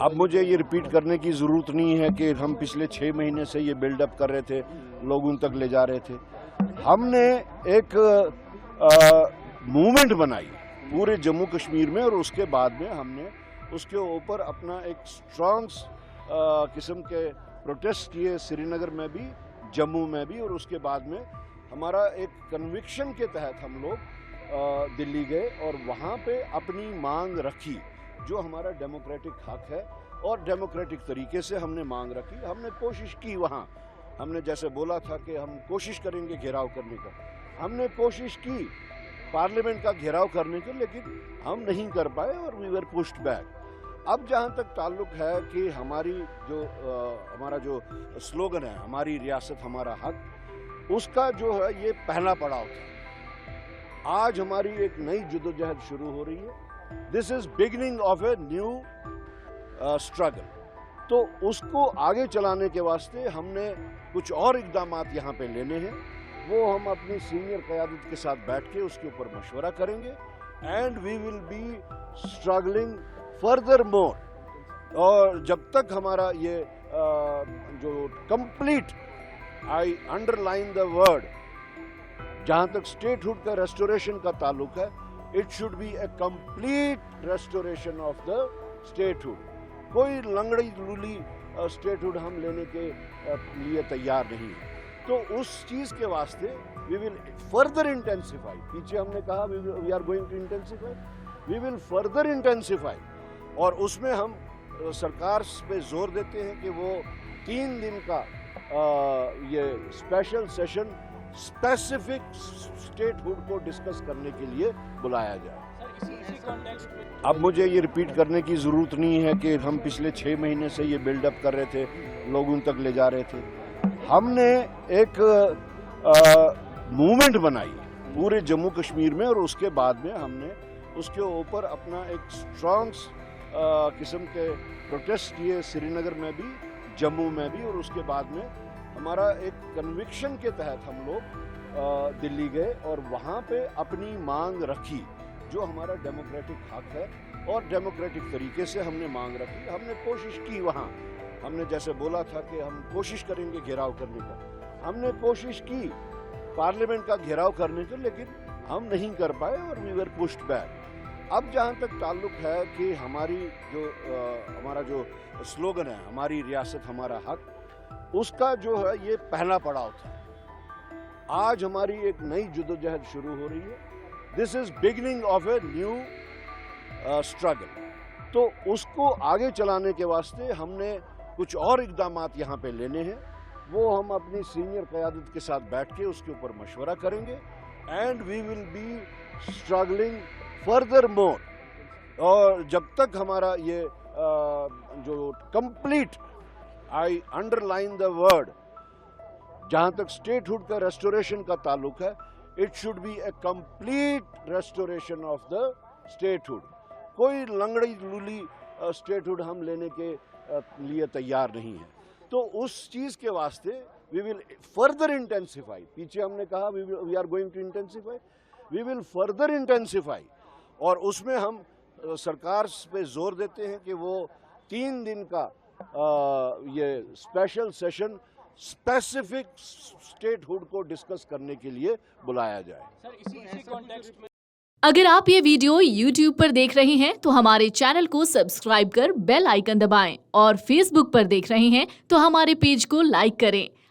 अब मुझे ये रिपीट करने की ज़रूरत नहीं है कि हम पिछले 6 महीने से ये बिल्डअप कर रहे थे, लोगों तक ले जा रहे थे। हमने एक मूवमेंट बनाई पूरे जम्मू कश्मीर में, और उसके बाद में हमने उसके ऊपर अपना एक स्ट्रॉन्ग किस्म के प्रोटेस्ट किए, श्रीनगर में भी, जम्मू में भी, और उसके बाद में हमारा एक कन्विक्शन के तहत हम लोग दिल्ली गए और वहाँ पे अपनी मांग रखी, जो हमारा डेमोक्रेटिक हक है, और डेमोक्रेटिक तरीके से हमने मांग रखी। हमने कोशिश की, वहाँ हमने जैसे बोला था कि हम कोशिश करेंगे घेराव करने का, हमने कोशिश की पार्लियामेंट का घेराव करने की, लेकिन हम नहीं कर पाए और वी वर पुश्ड बैक। अब जहाँ तक ताल्लुक है कि हमारी जो हमारा जो स्लोगन है, हमारी रियासत हमारा हक, उसका जो है ये पहला पड़ाव था। आज हमारी एक नई जद्दोजहद शुरू हो रही है। This is beginning of a new struggle. तो उसको आगे चलाने के वास्ते हमने कुछ और इकदाम यहाँ पे लेने हैं, वो हम अपनी सीनियर क़यादत के साथ बैठ के उसके ऊपर मशवरा करेंगे, and we will be struggling further more. और जब तक हमारा ये जो complete, I underline the word, जहाँ तक स्टेटहुड का रेस्टोरेशन का ताल्लुक है, it should be a complete restoration of the statehood. कोई लंगड़ी लूली स्टेटहुड हम लेने के लिए तैयार नहीं है। तो उस चीज़ के वास्ते वी विल फर्दर इंटेंसिफाई। पीछे हमने कहा we are going to intensify, we will further intensify, और उसमें हम सरकार पे जोर देते हैं कि वो 3 दिन का ये स्पेशल सेशन स्पेसिफिक स्टेटहुड को डिस्कस करने के लिए बुलाया जाए। अब मुझे ये रिपीट करने की ज़रूरत नहीं है कि हम पिछले 6 महीने से ये बिल्डअप कर रहे थे, लोगों तक ले जा रहे थे। हमने एक मूवमेंट बनाई पूरे जम्मू कश्मीर में, और उसके बाद में हमने उसके ऊपर अपना एक स्ट्रॉन्ग किस्म के प्रोटेस्ट किए, श्रीनगर में भी, जम्मू में भी, और उसके बाद में हमारा एक कन्विक्शन के तहत हम लोग दिल्ली गए और वहाँ पे अपनी मांग रखी, जो हमारा डेमोक्रेटिक हक है, और डेमोक्रेटिक तरीके से हमने मांग रखी। हमने कोशिश की, वहाँ हमने जैसे बोला था कि हम कोशिश करेंगे घेराव करने का, हमने कोशिश की पार्लियामेंट का घेराव करने की, लेकिन हम नहीं कर पाए और वी वर पुश्ड बैक। अब जहाँ तक ताल्लुक है कि हमारी जो हमारा जो स्लोगन है, हमारी रियासत हमारा हक, उसका जो है ये पहला पड़ाव था। आज हमारी एक नई जद्दोजहद शुरू हो रही है। This is beginning of a new struggle. तो उसको आगे चलाने के वास्ते हमने कुछ और इकदाम यहाँ पे लेने हैं, वो हम अपनी सीनियर क़यादत के साथ बैठ के उसके ऊपर मशवरा करेंगे, and we will be struggling further more. और जब तक हमारा ये जो complete, I underline the word, जहाँ तक स्टेटहुड का रेस्टोरेशन का ताल्लुक है, it should be a complete restoration of the statehood. कोई लंगड़ी लूली स्टेटहुड हम लेने के लिए तैयार नहीं है। तो उस चीज़ के वास्ते वी विल फर्दर इंटेंसिफाई। पीछे हमने कहा we are going to intensify, we will further intensify, और उसमें हम सरकार पे जोर देते हैं कि वो 3 दिन का ये स्पेशल सेशन स्पेसिफिक स्टेटहुड को डिस्कस करने के लिए बुलाया जाए। अगर आप ये वीडियो YouTube पर देख रहे हैं तो हमारे चैनल को सब्सक्राइब कर बेल आइकन दबाएं, और Facebook पर देख रहे हैं तो हमारे पेज को लाइक करें।